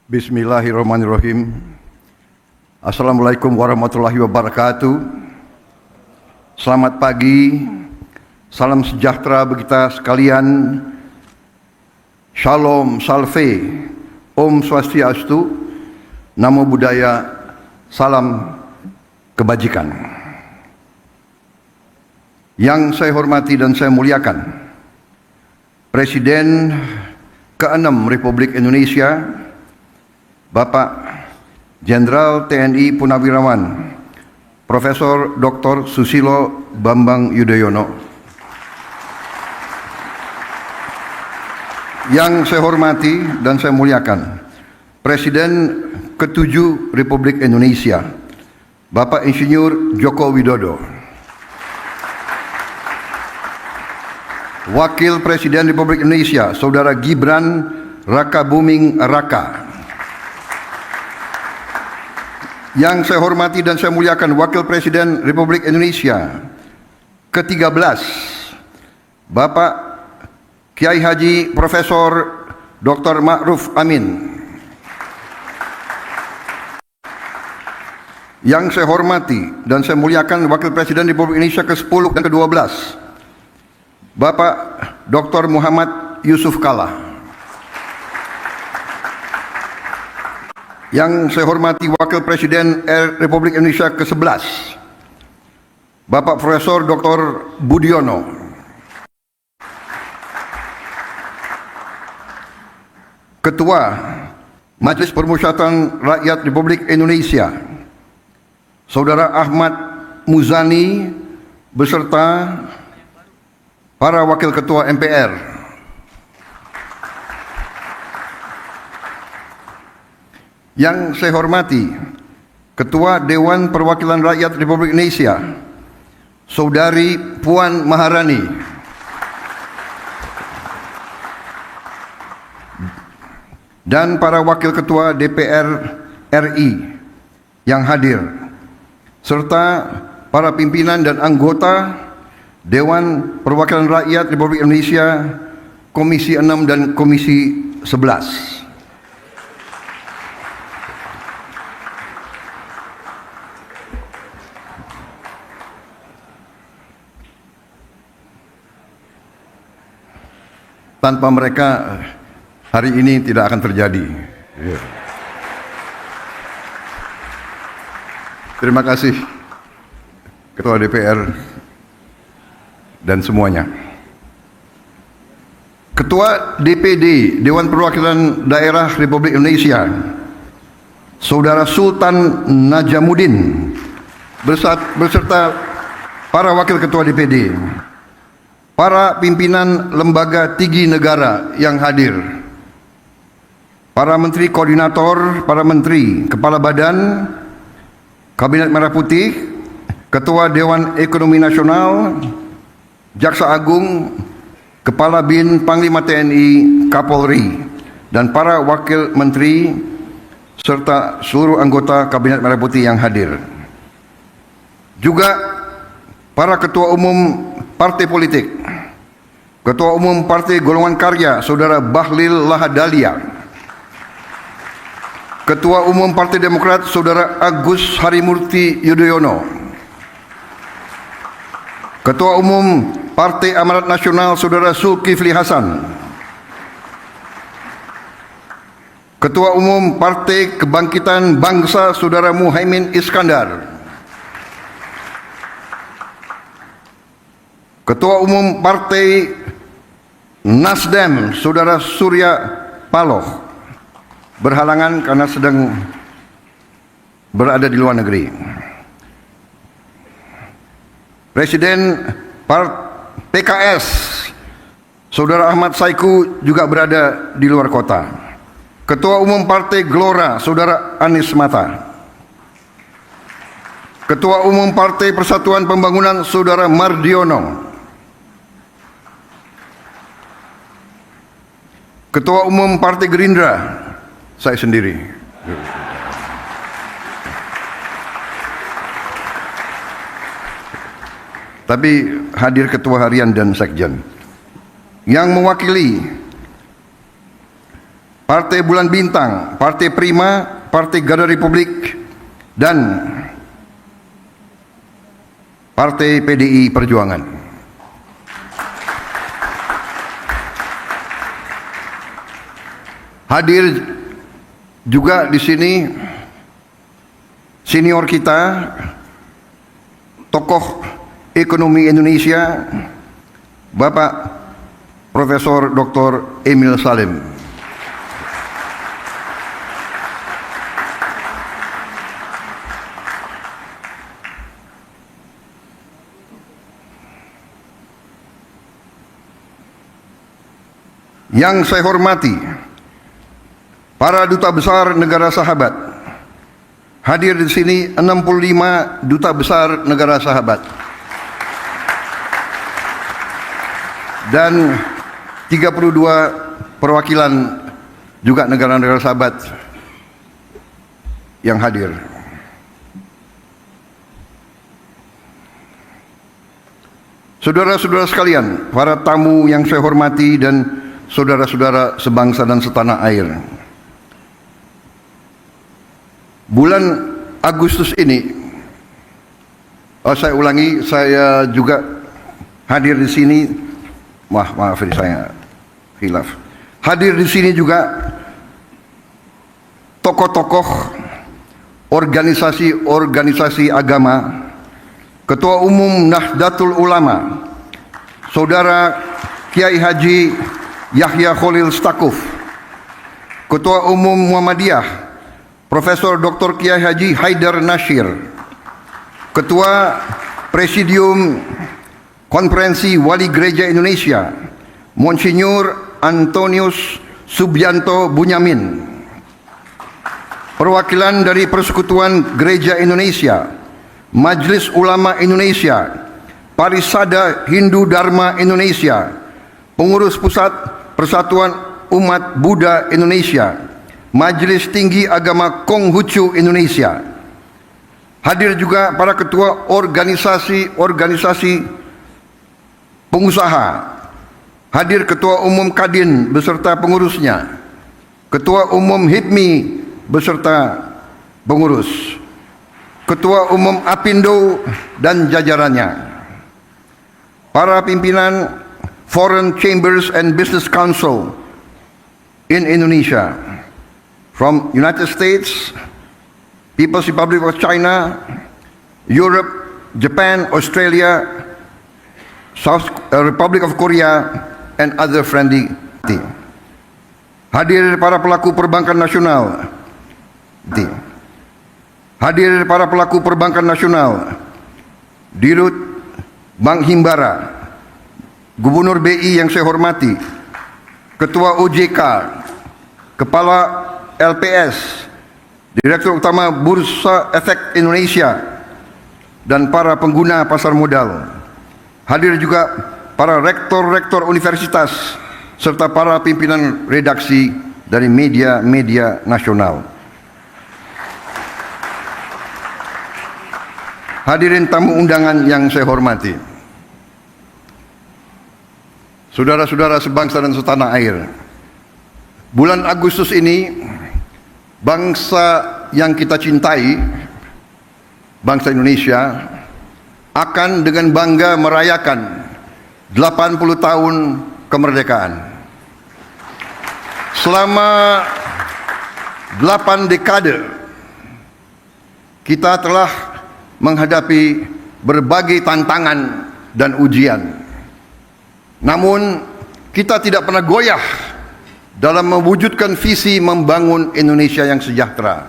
Bismillahirrahmanirrahim. Assalamualaikum warahmatullahi wabarakatuh. Selamat pagi, salam sejahtera bagi kita sekalian. Shalom, salve, Om Swastiastu, Namo Buddhaya, salam kebajikan. Yang saya hormati dan saya muliakan, Presiden ke-6 Republik Indonesia, Bapak Jenderal TNI Purnawirawan Profesor Dr. Susilo Bambang Yudhoyono. Yang saya hormati dan saya muliakan, Presiden ke-7 Republik Indonesia, Bapak Insinyur Joko Widodo. Wakil Presiden Republik Indonesia, Saudara Gibran Rakabuming Raka. Yang saya hormati dan saya muliakan, Wakil Presiden Republik Indonesia ke-13, Bapak Kiai Haji Profesor Dr. Ma'ruf Amin. Yang saya hormati dan saya muliakan, Wakil Presiden Republik Indonesia ke-10 dan ke-12, Bapak Dr. Muhammad Yusuf Kalla. Yang saya hormati, Wakil Presiden Republik Indonesia ke-11, Bapak Profesor Dr. Budiono. Ketua Majelis Permusyawaratan Rakyat Republik Indonesia, Saudara Ahmad Muzani beserta para Wakil Ketua MPR. Yang saya hormati, Ketua Dewan Perwakilan Rakyat Republik Indonesia, Saudari Puan Maharani. Dan para Wakil Ketua DPR RI yang hadir, serta para pimpinan dan anggota Dewan Perwakilan Rakyat Republik Indonesia Komisi 6 dan Komisi 11. Tanpa mereka, hari ini tidak akan terjadi. Terima kasih Ketua DPR dan semuanya. Ketua DPD Dewan Perwakilan Daerah Republik Indonesia, Saudara Sultan Najamuddin beserta para Wakil Ketua DPD, para pimpinan lembaga tinggi negara yang hadir, para menteri koordinator, para menteri, kepala badan, Kabinet Merah Putih, Ketua Dewan Ekonomi Nasional, Jaksa Agung, Kepala BIN, Panglima TNI, Kapolri, dan para wakil menteri, serta seluruh anggota Kabinet Merah Putih yang hadir. Juga para ketua umum partai politik, Ketua Umum Partai Golongan Karya, Saudara Bahlil Lahadalia, Ketua Umum Partai Demokrat, Saudara Agus Harimurti Yudhoyono, Ketua Umum Partai Amanat Nasional, Saudara Zulkifli Hasan, Ketua Umum Partai Kebangkitan Bangsa, Saudara Muhaimin Iskandar, Ketua Umum Partai Nasdem, Saudara Surya Paloh, berhalangan karena sedang berada di luar negeri. Presiden PKS, Saudara Ahmad Saiku, juga berada di luar kota. Ketua Umum Partai Gelora, Saudara Anies Mata. Ketua Umum Partai Persatuan Pembangunan, Saudara Mardiono. Ketua Umum Partai Gerindra, saya sendiri. Tapi hadir Ketua Harian dan Sekjen. Yang mewakili Partai Bulan Bintang, Partai Prima, Partai Garda Republik, dan Partai PDI Perjuangan. Hadir juga di sini senior kita, tokoh ekonomi Indonesia, Bapak Profesor Dr. Emil Salim. Yang saya hormati para duta besar negara sahabat. Hadir di sini 65 duta besar negara sahabat dan 32 perwakilan juga negara-negara sahabat yang hadir. Saudara-saudara sekalian, para tamu yang saya hormati dan saudara-saudara sebangsa dan setanah air. Bulan Agustus ini, saya ulangi, saya juga hadir di sini. Maaf ini saya khilaf. Hadir di sini juga tokoh-tokoh organisasi agama, Ketua Umum Nahdlatul Ulama, Saudara Kiai Haji Yahya Khalil Stakuf, Ketua Umum Muhammadiyah Profesor Dr. Kiai Haji Haidar Nasir, Ketua Presidium Konferensi Wali Gereja Indonesia Monsinyur Antonius Subianto Bunyamin, perwakilan dari Persekutuan Gereja Indonesia, Majelis Ulama Indonesia, Parisada Hindu Dharma Indonesia, Pengurus Pusat Persatuan Umat Buddha Indonesia, Majelis Tinggi Agama Konghucu Indonesia. Hadir juga para ketua organisasi pengusaha. Hadir Ketua Umum Kadin beserta pengurusnya, Ketua Umum HIPMI beserta pengurus, Ketua Umum Apindo dan jajarannya, para pimpinan Foreign Chambers and Business Council in Indonesia, from United States, People's Republic of China, Europe, Japan, Australia, Republic of Korea, and other friendly. Hadir para pelaku perbankan nasional. Hadir para pelaku perbankan nasional, Dirut Bank Himbara, Gubernur BI yang saya hormati, Ketua OJK, Kepala LPS, Direktur Utama Bursa Efek Indonesia, dan para pengguna pasar modal. Hadir juga para rektor-rektor universitas serta para pimpinan redaksi dari media-media nasional. Hadirin tamu undangan yang saya hormati, saudara-saudara sebangsa dan setanah air. Bulan Agustus ini, bangsa yang kita cintai, bangsa Indonesia, akan dengan bangga merayakan 80 tahun kemerdekaan. Selama 8 dekade, kita telah menghadapi berbagai tantangan dan ujian. Namun, kita tidak pernah goyah dalam mewujudkan visi membangun Indonesia yang sejahtera.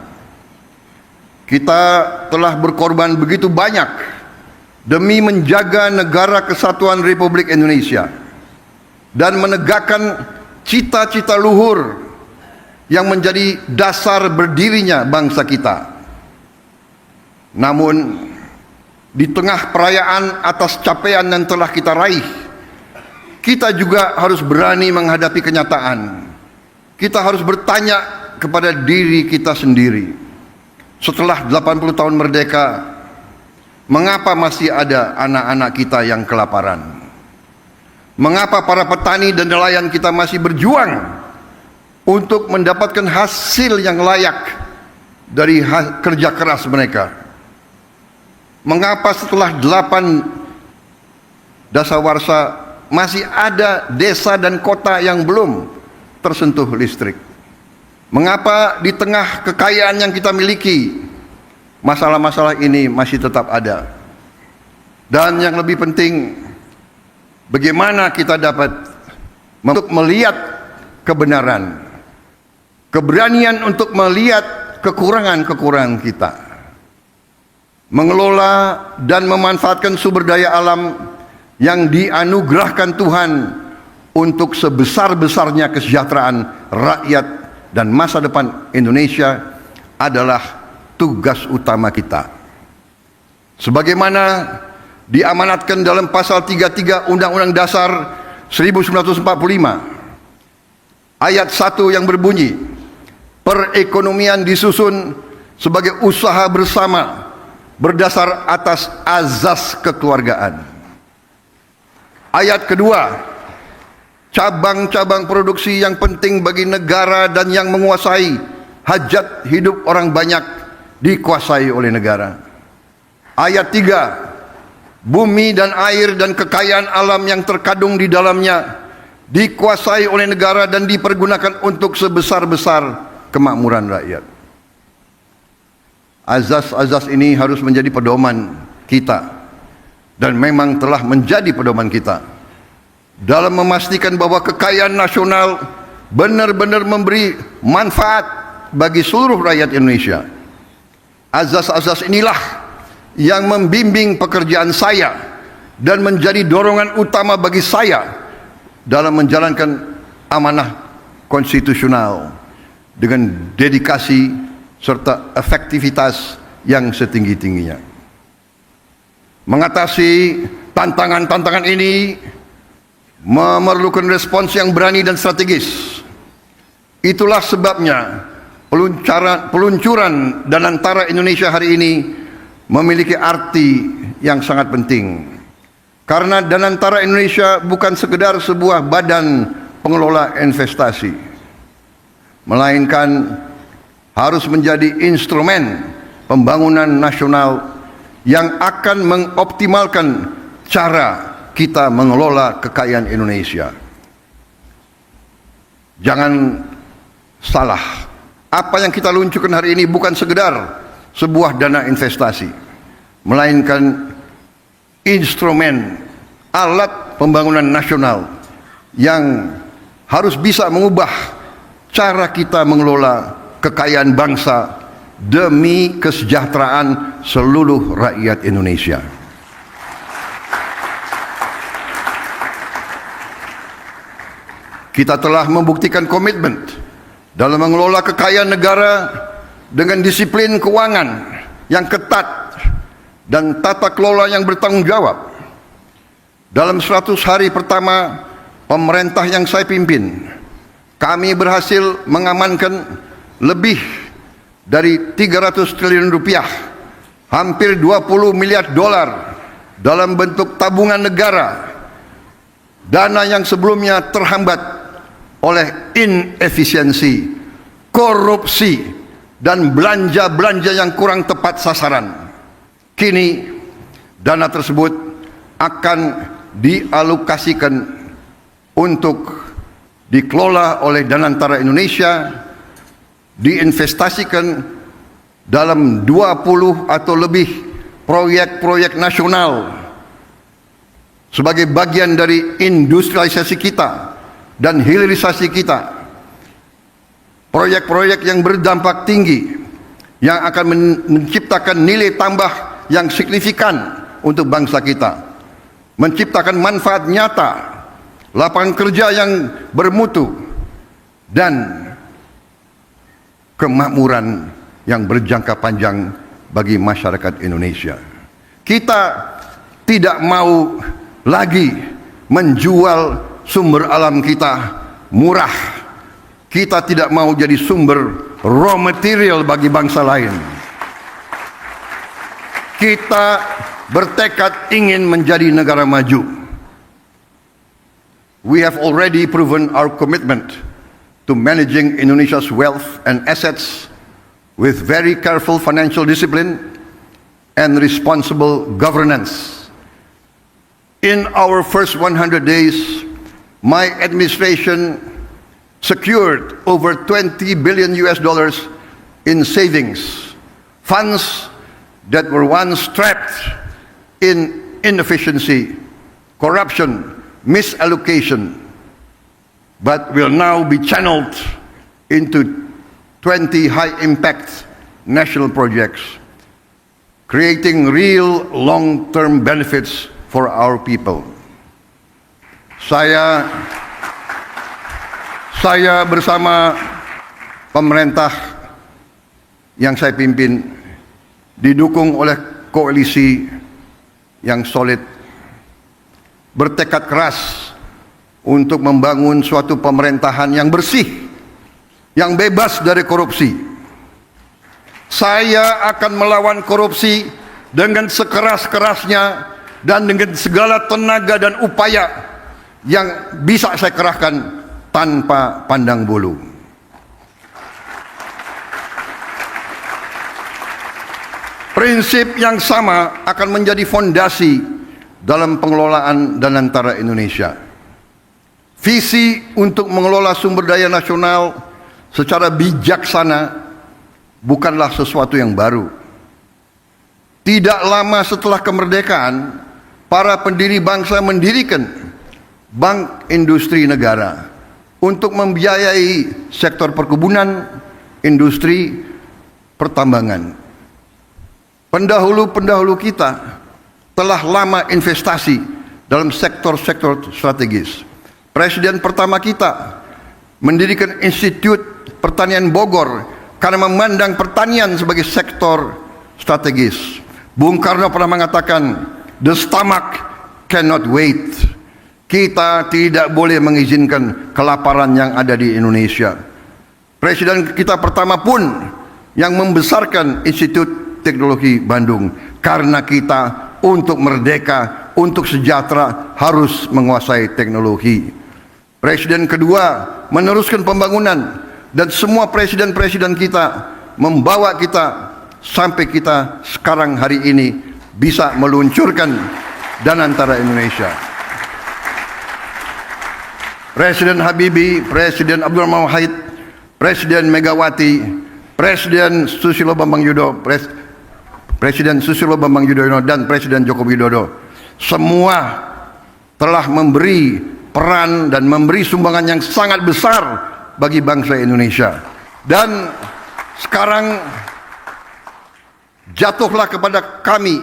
Kita telah berkorban begitu banyak demi menjaga negara kesatuan Republik Indonesia dan menegakkan cita-cita luhur yang menjadi dasar berdirinya bangsa kita. Namun, di tengah perayaan atas capaian yang telah kita raih, kita juga harus berani menghadapi kenyataan. Kita harus bertanya kepada diri kita sendiri. Setelah 80 tahun merdeka, mengapa masih ada anak-anak kita yang kelaparan? Mengapa para petani dan nelayan kita masih berjuang untuk mendapatkan hasil yang layak dari kerja keras mereka. Mengapa setelah 8 dasawarsa masih ada desa dan kota yang belum tersentuh listrik? Mengapa di tengah kekayaan yang kita miliki, masalah-masalah ini masih tetap ada? Dan yang lebih penting, bagaimana kita dapat untuk melihat kebenaran, keberanian untuk melihat kekurangan-kekurangan kita, mengelola dan memanfaatkan sumber daya alam yang dianugerahkan Tuhan untuk sebesar-besarnya kesejahteraan rakyat dan masa depan Indonesia adalah tugas utama kita. Sebagaimana diamanatkan dalam pasal 33 Undang-Undang Dasar 1945 ayat 1 yang berbunyi, perekonomian disusun sebagai usaha bersama berdasar atas azas kekeluargaan. Ayat kedua, cabang-cabang produksi yang penting bagi negara dan yang menguasai hajat hidup orang banyak dikuasai oleh negara. Ayat 3, bumi dan air dan kekayaan alam yang terkandung di dalamnya dikuasai oleh negara dan dipergunakan untuk sebesar-besar kemakmuran rakyat. Azas-azas ini harus menjadi pedoman kita, dan memang telah menjadi pedoman kita dalam memastikan bahwa kekayaan nasional benar-benar memberi manfaat bagi seluruh rakyat Indonesia. Azas-azas inilah yang membimbing pekerjaan saya dan menjadi dorongan utama bagi saya dalam menjalankan amanah konstitusional dengan dedikasi serta efektivitas yang setinggi-tingginya. Mengatasi tantangan-tantangan ini memerlukan respons yang berani dan strategis. Itulah sebabnya peluncuran Danantara Indonesia hari ini memiliki arti yang sangat penting. Karena Danantara Indonesia bukan sekedar sebuah badan pengelola investasi, melainkan harus menjadi instrumen pembangunan nasional yang akan mengoptimalkan cara kita mengelola kekayaan Indonesia. Jangan salah, apa yang kita luncurkan hari ini bukan sekedar sebuah dana investasi, melainkan instrumen alat pembangunan nasional yang harus bisa mengubah cara kita mengelola kekayaan bangsa demi kesejahteraan seluruh rakyat Indonesia. Kita telah membuktikan komitmen dalam mengelola kekayaan negara dengan disiplin keuangan yang ketat dan tata kelola yang bertanggung jawab. Dalam 100 hari pertama pemerintah yang saya pimpin, kami berhasil mengamankan lebih dari 300 triliun rupiah, hampir 20 miliar dolar dalam bentuk tabungan negara, dana yang sebelumnya terhambat oleh inefisiensi, korupsi, dan belanja-belanja yang kurang tepat sasaran. Kini dana tersebut akan dialokasikan untuk dikelola oleh Danantara Indonesia, diinvestasikan dalam 20 atau lebih proyek-proyek nasional sebagai bagian dari industrialisasi kita dan hilirisasi kita. Proyek-proyek yang berdampak tinggi yang akan menciptakan nilai tambah yang signifikan untuk bangsa kita, menciptakan manfaat nyata, lapangan kerja yang bermutu, dan kemakmuran yang berjangka panjang bagi masyarakat Indonesia. Kita tidak mau lagi menjual sumber alam kita murah. Kita tidak mau jadi sumber raw material bagi bangsa lain. Kita bertekad ingin menjadi negara maju. We have already proven our commitment to managing Indonesia's wealth and assets with very careful financial discipline and responsible governance. In our first 100 days, my administration secured over $20 billion in savings, funds that were once trapped in inefficiency, corruption, misallocation, but will now be channeled into 20 high-impact national projects, creating real long-term benefits for our people. Saya bersama pemerintah yang saya pimpin didukung oleh koalisi yang solid, bertekad keras untuk membangun suatu pemerintahan yang bersih, yang bebas dari korupsi. Saya akan melawan korupsi dengan sekeras-kerasnya dan dengan segala tenaga dan upaya yang bisa saya kerahkan tanpa pandang bulu. Prinsip yang sama akan menjadi fondasi dalam pengelolaan Danantara Indonesia. Visi untuk mengelola sumber daya nasional secara bijaksana bukanlah sesuatu yang baru. Tidak lama setelah kemerdekaan, para pendiri bangsa mendirikan Bank Industri Negara untuk membiayai sektor perkebunan, industri, pertambangan. Pendahulu-pendahulu kita telah lama investasi dalam sektor-sektor strategis. Presiden pertama kita mendirikan Institut Pertanian Bogor karena memandang pertanian sebagai sektor strategis. Bung Karno pernah mengatakan, "The stomach cannot wait." Kita tidak boleh mengizinkan kelaparan yang ada di Indonesia. Presiden kita pertama pun yang membesarkan Institut Teknologi Bandung karena kita untuk merdeka, untuk sejahtera harus menguasai teknologi. Presiden kedua meneruskan pembangunan dan semua presiden-presiden kita membawa kita sampai kita sekarang hari ini bisa meluncurkan Danantara Indonesia. Presiden Habibie, Presiden Abdurrahman Wahid, Presiden Megawati, Presiden Susilo Bambang Yudhoyono, Presiden Susilo Bambang Yudhoyono dan Presiden Joko Widodo semua telah memberi peran dan memberi sumbangan yang sangat besar bagi bangsa Indonesia. Dan sekarang jatuhlah kepada kami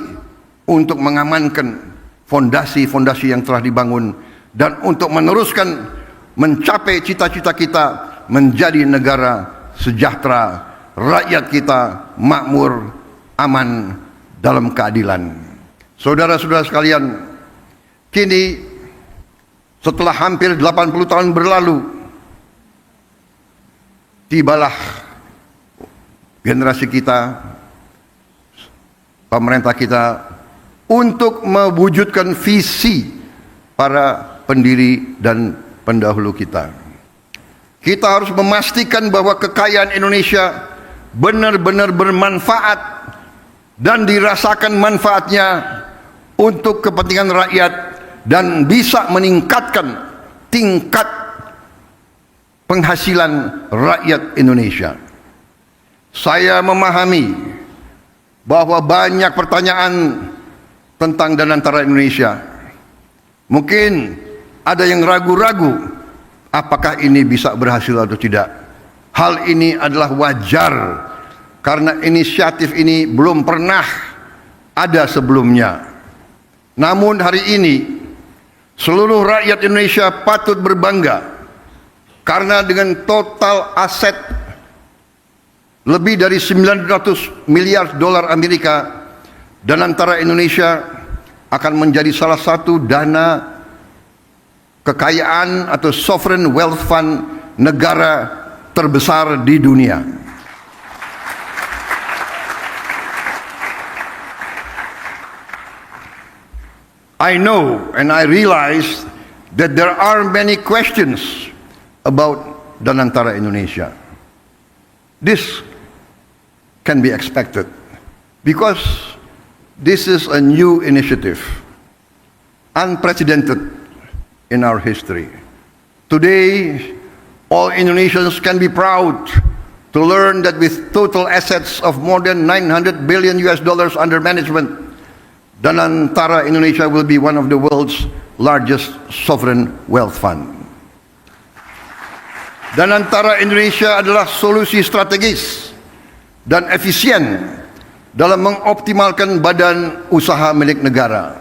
untuk mengamankan fondasi-fondasi yang telah dibangun dan untuk meneruskan mencapai cita-cita kita menjadi negara sejahtera, rakyat kita makmur, aman dalam keadilan. Saudara-saudara sekalian, kini setelah hampir 80 tahun berlalu, tibalah generasi kita, pemerintah kita untuk mewujudkan visi para pendiri dan pendahulu kita. Kita harus memastikan bahwa kekayaan Indonesia benar-benar bermanfaat dan dirasakan manfaatnya untuk kepentingan rakyat dan bisa meningkatkan tingkat penghasilan rakyat Indonesia. Saya memahami bahwa banyak pertanyaan tentang Danantara Indonesia. Mungkin ada yang ragu-ragu apakah ini bisa berhasil atau tidak. Hal ini adalah wajar karena inisiatif ini belum pernah ada sebelumnya. Namun hari ini seluruh rakyat Indonesia patut berbangga karena dengan total aset lebih dari 900 miliar dolar Amerika, Danantara Indonesia akan menjadi salah satu dana kekayaan atau sovereign wealth fund negara terbesar di dunia. I know and I realize that there are many questions about dan antara Indonesia. This can be expected because this is a new initiative, unprecedented in our history. Today, all Indonesians can be proud to learn that with total assets of more than 900 billion US dollars under management, Danantara Indonesia will be one of the world's largest sovereign wealth fund. Danantara Indonesia adalah solusi strategis dan efisien dalam mengoptimalkan badan usaha milik negara.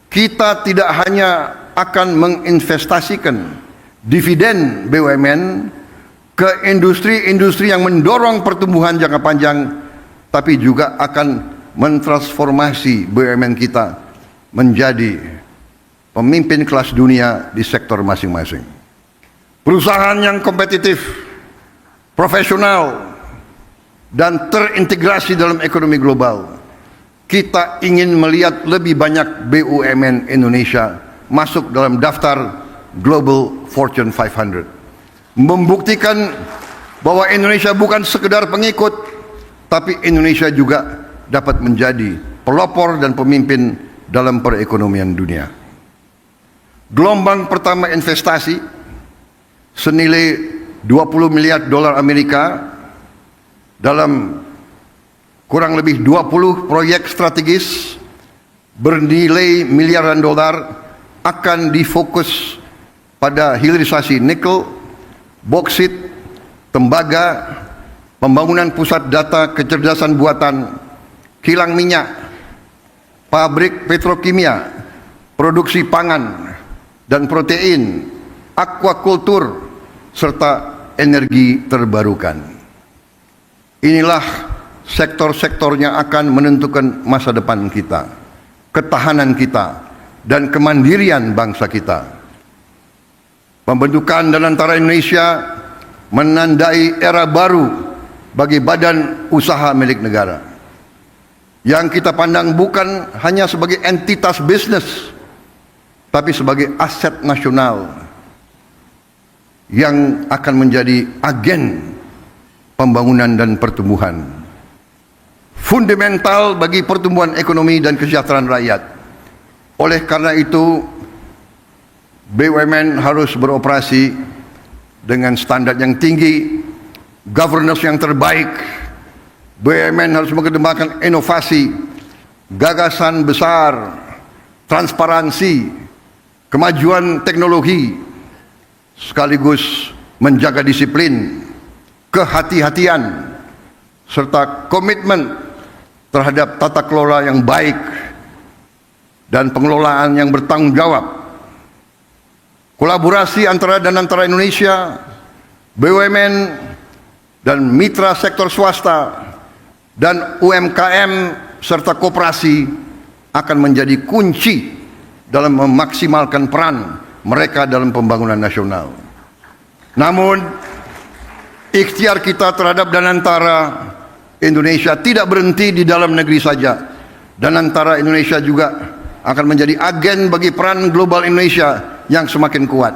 Kita tidak hanya akan menginvestasikan dividen BUMN ke industri-industri yang mendorong pertumbuhan jangka panjang, tapi juga akan mentransformasi BUMN kita menjadi pemimpin kelas dunia di sektor masing-masing. Perusahaan yang kompetitif, profesional, dan terintegrasi dalam ekonomi global. Kita ingin melihat lebih banyak BUMN Indonesia masuk dalam daftar Global Fortune 500. Membuktikan bahwa Indonesia bukan sekedar pengikut, tapi Indonesia juga dapat menjadi pelopor dan pemimpin dalam perekonomian dunia. Gelombang pertama investasi senilai 20 miliar dolar Amerika dalam kurang lebih 20 proyek strategis bernilai miliaran dolar akan difokus pada hilirisasi nikel, boksit, tembaga, pembangunan pusat data kecerdasan buatan, kilang minyak, pabrik petrokimia, produksi pangan dan protein, aquakultur, serta energi terbarukan. Inilah sektor-sektornya akan menentukan masa depan kita, ketahanan kita, dan kemandirian bangsa kita. Pembentukan Danantara Indonesia menandai era baru bagi badan usaha milik negara, yang kita pandang bukan hanya sebagai entitas bisnis, tapi sebagai aset nasional yang akan menjadi agen pembangunan dan pertumbuhan, fundamental bagi pertumbuhan ekonomi dan kesejahteraan rakyat. Oleh karena itu, BUMN harus beroperasi dengan standar yang tinggi, governance yang terbaik. BUMN harus mengedepankan inovasi, gagasan besar, transparansi, kemajuan teknologi, sekaligus menjaga disiplin, kehati-hatian, serta komitmen terhadap tata kelola yang baik dan pengelolaan yang bertanggung jawab. Kolaborasi antara Danantara Indonesia, BUMN, dan mitra sektor swasta, dan UMKM serta koperasi akan menjadi kunci dalam memaksimalkan peran mereka dalam pembangunan nasional. Namun, ikhtiar kita terhadap Danantara Indonesia tidak berhenti di dalam negeri saja. Danantara Indonesia juga akan menjadi agen bagi peran global Indonesia yang semakin kuat.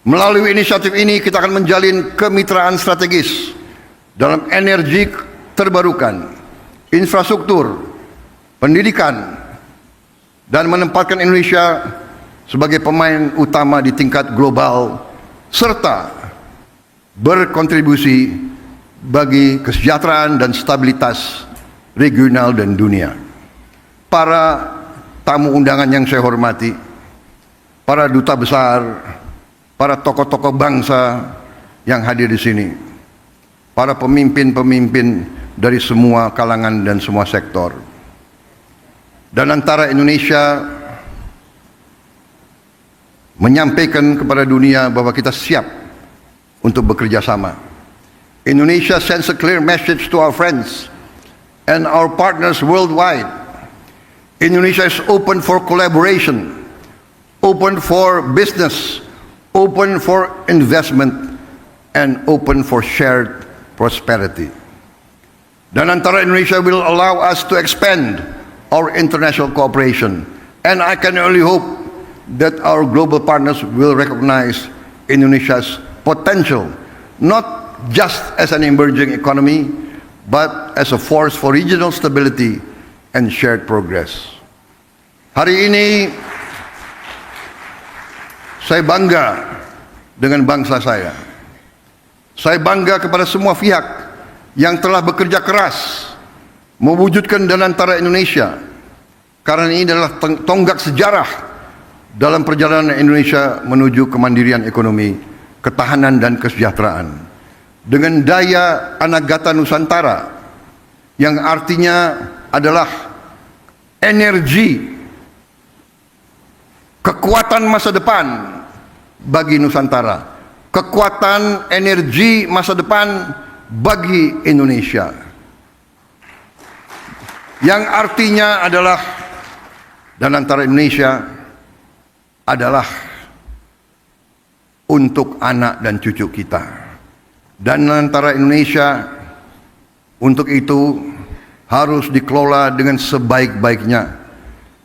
Melalui inisiatif ini kita akan menjalin kemitraan strategis dalam energi terbarukan, infrastruktur, pendidikan, dan menempatkan Indonesia sebagai pemain utama di tingkat global, serta berkontribusi bagi kesejahteraan dan stabilitas regional dan dunia. Para tamu undangan yang saya hormati, para duta besar, para tokoh-tokoh bangsa yang hadir di sini, para pemimpin-pemimpin dari semua kalangan dan semua sektor. Danantara Indonesia menyampaikan kepada dunia bahwa kita siap untuk bekerja sama. Indonesia sends a clear message to our friends and our partners worldwide. Indonesia is open for collaboration, open for business, open for investment, and open for shared prosperity. Danantara Indonesia will allow us to expand our international cooperation, and I can only hope that our global partners will recognize Indonesia's potential, not just as an emerging economy, but as a force for regional stability and shared progress. Hari ini saya bangga dengan bangsa saya. Saya bangga kepada semua pihak yang telah bekerja keras mewujudkan Danantara Indonesia, karena ini adalah tonggak sejarah dalam perjalanan Indonesia menuju kemandirian ekonomi, ketahanan dan kesejahteraan. Dengan daya Anagata Nusantara yang artinya adalah energi, kekuatan masa depan bagi Nusantara, kekuatan energi masa depan bagi Indonesia, yang artinya adalah Danantara Indonesia adalah untuk anak dan cucu kita. Danantara Indonesia untuk itu harus dikelola dengan sebaik-baiknya,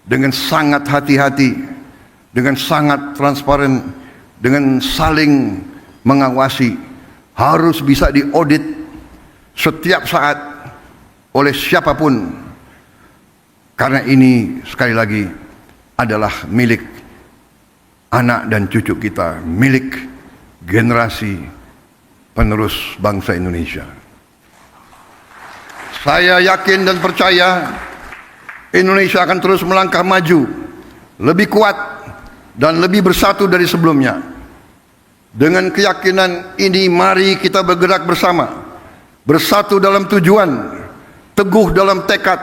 dengan sangat hati-hati, dengan sangat transparan, dengan saling mengawasi, harus bisa diaudit setiap saat oleh siapapun, karena ini sekali lagi adalah milik anak dan cucu kita, milik generasi penerus bangsa Indonesia. Saya yakin dan percaya Indonesia akan terus melangkah maju, lebih kuat dan lebih bersatu dari sebelumnya. Dengan keyakinan ini, mari kita bergerak bersama, bersatu dalam tujuan, teguh dalam tekad,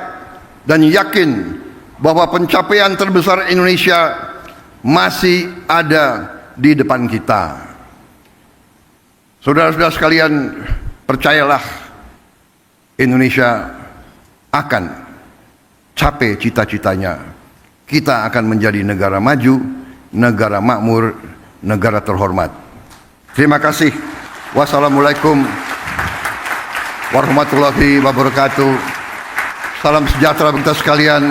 dan yakin bahwa pencapaian terbesar Indonesia masih ada di depan kita. Saudara-saudara sekalian, percayalah, Indonesia akan capai cita-citanya. Kita akan menjadi negara maju, negara makmur, negara terhormat. Terima kasih. Wassalamualaikum warahmatullahi wabarakatuh. Salam sejahtera bagi kita sekalian.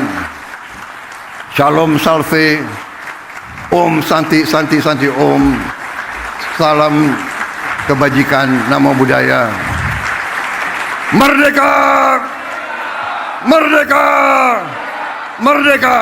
Shalom salve. Om Santi Santi Santi Om. Salam kebajikan, namo buddhaya. Merdeka! Merdeka! Merdeka!